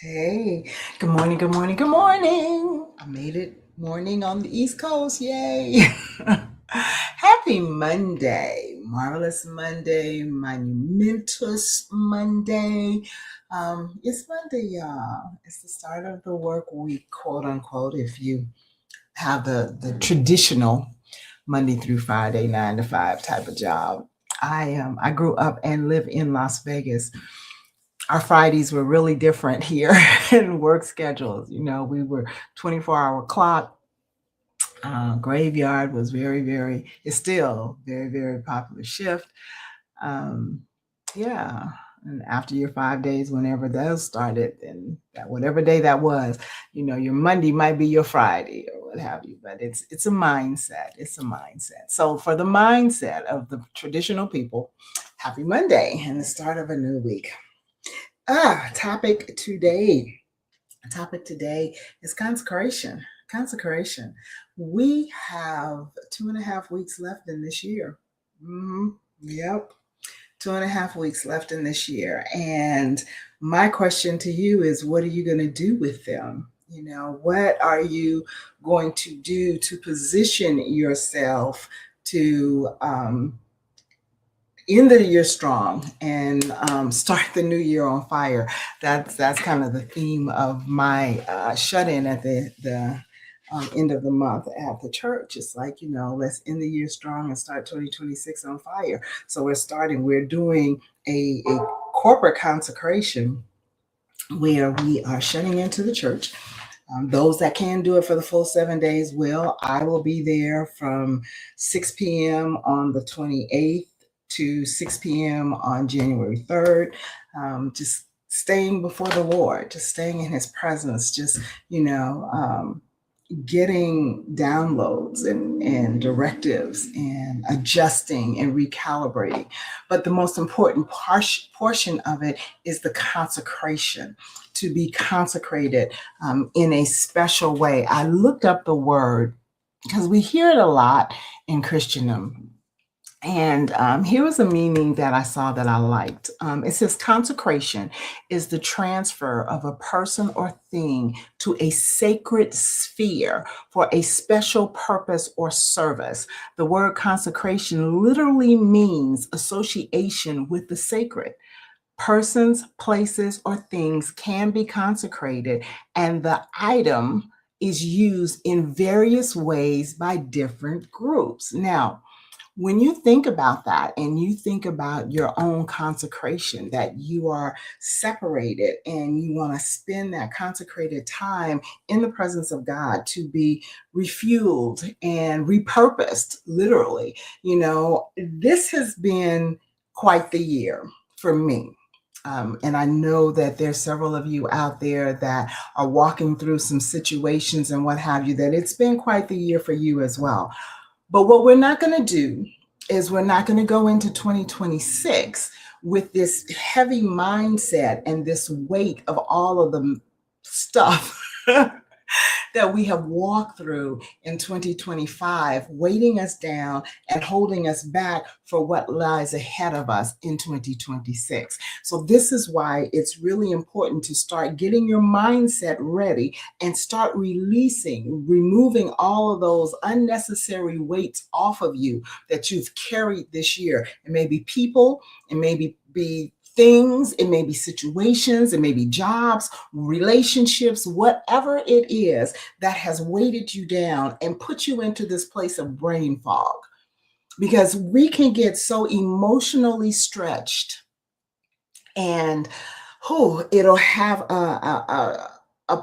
Hey, good morning, good morning, good morning. I made it morning on the East Coast. Yay. Happy Monday. Marvelous Monday. Monumentous Monday. It's Monday, y'all. It's the start of the work week, quote unquote, if you have the traditional Monday through Friday, 9 to 5 type of job. I grew up and live in Las Vegas. Our Fridays were really different here in work schedules. We were 24-hour clock. Graveyard was it's still very, very popular shift. Um, yeah. And after your 5 days, whenever those started, and that whatever day that was, your Monday might be your Friday or what have you. But it's a mindset. It's a mindset. So for the mindset of the traditional people, happy Monday and the start of a new week. Topic today. Topic today is consecration. Consecration. We have 2.5 weeks left in this year. Yep. 2.5 weeks left in this year. And my question to you is, what are you going to do with them? What are you going to do to position yourself to end the year strong and start the new year on fire? That's kind of the theme of my shut-in at the end of the month at the church. It's like, let's end the year strong and start 2026 on fire. So we're doing a corporate consecration where we are shutting into the church. Those that can do it for the full 7 days will. I will be there from 6 p.m. on the 28th to 6 p.m. on January 3rd. Just staying before the Lord, just staying in his presence, just, getting downloads and directives and adjusting and recalibrating. But the most important portion of it is the consecration, to be consecrated in a special way. I looked up the word because we hear it a lot in Christendom. And here was a meaning that I saw that I liked. It says consecration is the transfer of a person or thing to a sacred sphere for a special purpose or service. The word consecration literally means association with the sacred. Persons, places, or things can be consecrated, and the item is used in various ways by different groups. Now, when you think about that and you think about your own consecration, that you are separated and you want to spend that consecrated time in the presence of God to be refueled and repurposed, literally, this has been quite the year for me. And I know that there's several of you out there that are walking through some situations and what have you, that it's been quite the year for you as well. But what we're not going to do is we're not going to go into 2026 with this heavy mindset and this weight of all of the stuff that we have walked through in 2025, weighting us down and holding us back for what lies ahead of us in 2026. So this is why it's really important to start getting your mindset ready and start removing all of those unnecessary weights off of you that you've carried this year. It may be people, it may be things, it may be situations, it may be jobs, relationships, whatever it is that has weighted you down and put you into this place of brain fog. Because we can get so emotionally stretched, and it'll have a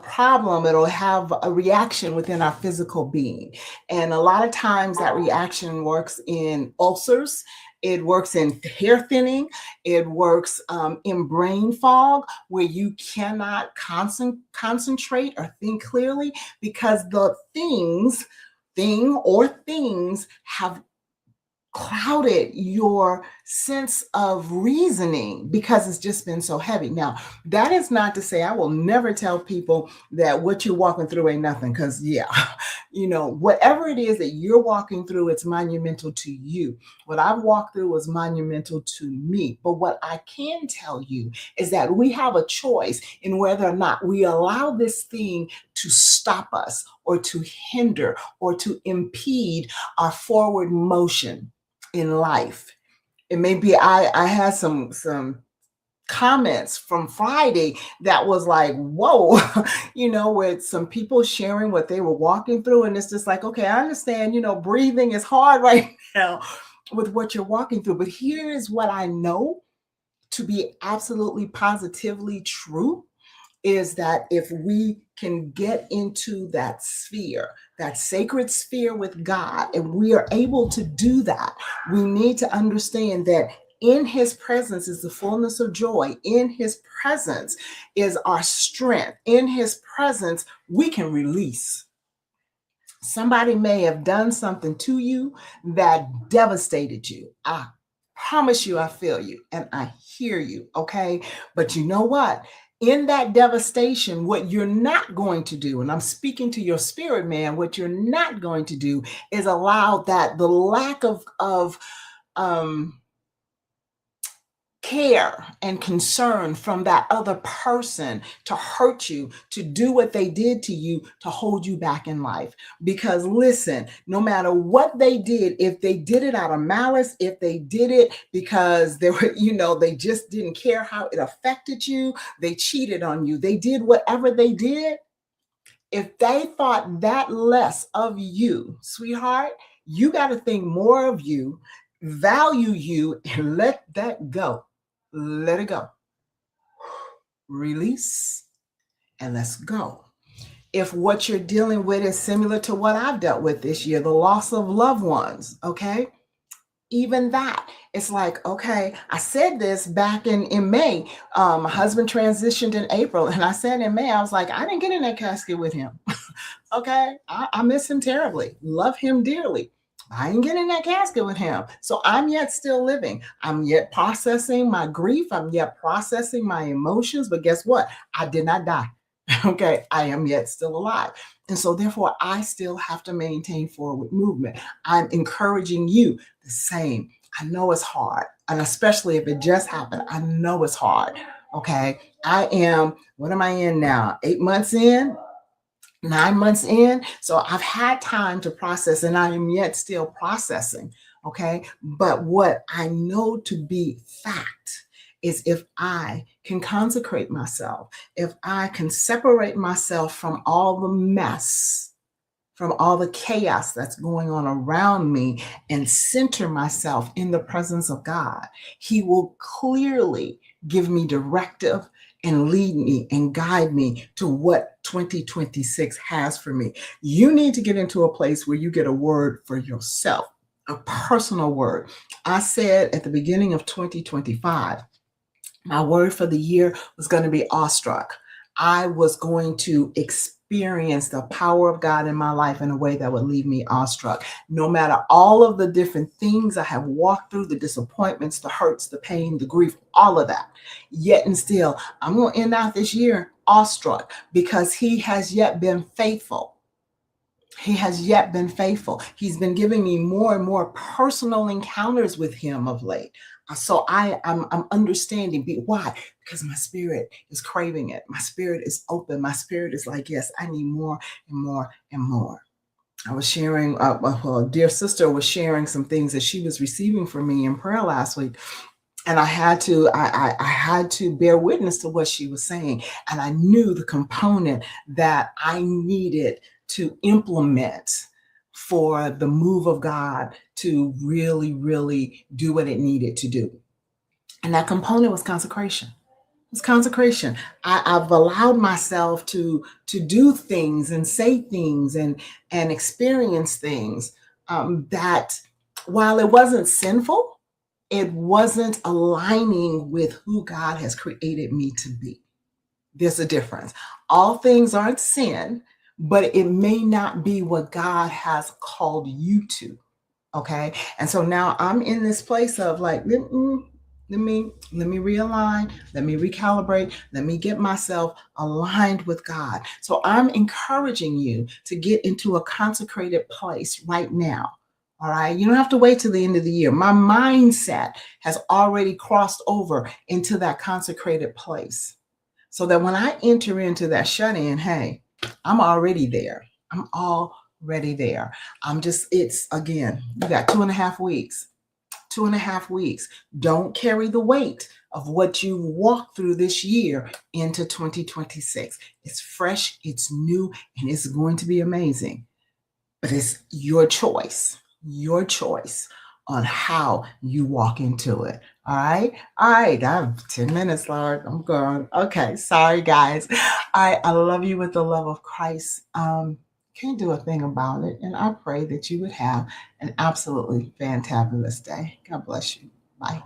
problem, it'll have a reaction within our physical being. And a lot of times that reaction works in ulcers, it works in hair thinning, it works in brain fog, where you cannot concentrate or think clearly because the thing or things have clouded your sense of reasoning because it's just been so heavy. Now, that is not to say I will never tell people that what you're walking through ain't nothing, because, yeah, whatever it is that you're walking through, it's monumental to you. What I've walked through was monumental to me. But what I can tell you is that we have a choice in whether or not we allow this thing to stop us or to hinder or to impede our forward motion in life. It may be I had some comments from Friday that was like, whoa, with some people sharing what they were walking through. And it's just like, okay, I understand, breathing is hard right now with what you're walking through. But here is what I know to be absolutely positively true, is that if we can get into that sphere, that sacred sphere with God, and we are able to do that, we need to understand that in his presence is the fullness of joy. In his presence is our strength. In his presence, we can release. Somebody may have done something to you that devastated you. I promise you, I feel you and I hear you, okay? But you know what? In that devastation, what you're not going to do, and I'm speaking to your spirit, man, what you're not going to do is allow the lack of care and concern from that other person to hurt you, to do what they did to you, to hold you back in life. Because listen, no matter what they did, if they did it out of malice, if they did it because they were, they just didn't care how it affected you, they cheated on you, they did whatever they did, if they thought that less of you, sweetheart, you got to think more of you, value you, and let that go. Let it go. Release, and let's go. If what you're dealing with is similar to what I've dealt with this year, the loss of loved ones, okay? Even that, it's like, okay, I said this back in May. My husband transitioned in April, and I said in May, I was like, I didn't get in that casket with him. Okay, I miss him terribly, love him dearly. I ain't getting in that casket with him. So I'm yet still living. I'm yet processing my grief. I'm yet processing my emotions. But guess what? I did not die. Okay, I am yet still alive. And so therefore, I still have to maintain forward movement. I'm encouraging you the same. I know it's hard. And especially if it just happened, I know it's hard. Okay, what am I in now? 8 months in? 9 months in. So I've had time to process, and I am yet still processing. Okay. But what I know to be fact is, if I can consecrate myself, if I can separate myself from all the mess, from all the chaos that's going on around me, and center myself in the presence of God, he will clearly give me directive and lead me and guide me to what 2026 has for me. You need to get into a place where you get a word for yourself, a personal word. I said at the beginning of 2025, my word for the year was going to be awestruck. I was going to experience the power of God in my life in a way that would leave me awestruck. No matter all of the different things I have walked through, the disappointments, the hurts, the pain, the grief, all of that. Yet and still, I'm going to end out this year awestruck, because he has yet been faithful. He has yet been faithful. He's been giving me more and more personal encounters with him of late. So I'm understanding. Why? Because my spirit is craving it. My spirit is open. My spirit is like, yes, I need more and more and more. I was sharing, a dear sister was sharing some things that she was receiving from me in prayer last week. And I had to bear witness to what she was saying. And I knew the component that I needed to implement for the move of God to really, really do what it needed to do. And that component was consecration. It's consecration. I've allowed myself to do things and say things and experience things that, while it wasn't sinful, it wasn't aligning with who God has created me to be. There's a difference. All things aren't sin, but it may not be what God has called you to. Okay. And so now I'm in this place of like, let me realign, let me recalibrate, let me get myself aligned with God. So I'm encouraging you to get into a consecrated place right now. All right. You don't have to wait till the end of the year. My mindset has already crossed over into that consecrated place. So that when I enter into that shut in, hey, I'm already there. I'm already there. It's again, you got 2.5 weeks. 2.5 weeks. Don't carry the weight of what you walked through this year into 2026. It's fresh, it's new, and it's going to be amazing. But it's your choice on how you walk into it. All right. All right. I have 10 minutes, Lord. I'm gone. Okay. Sorry, guys. I love you with the love of Christ. Can't do a thing about it. And I pray that you would have an absolutely fantabulous day. God bless you. Bye.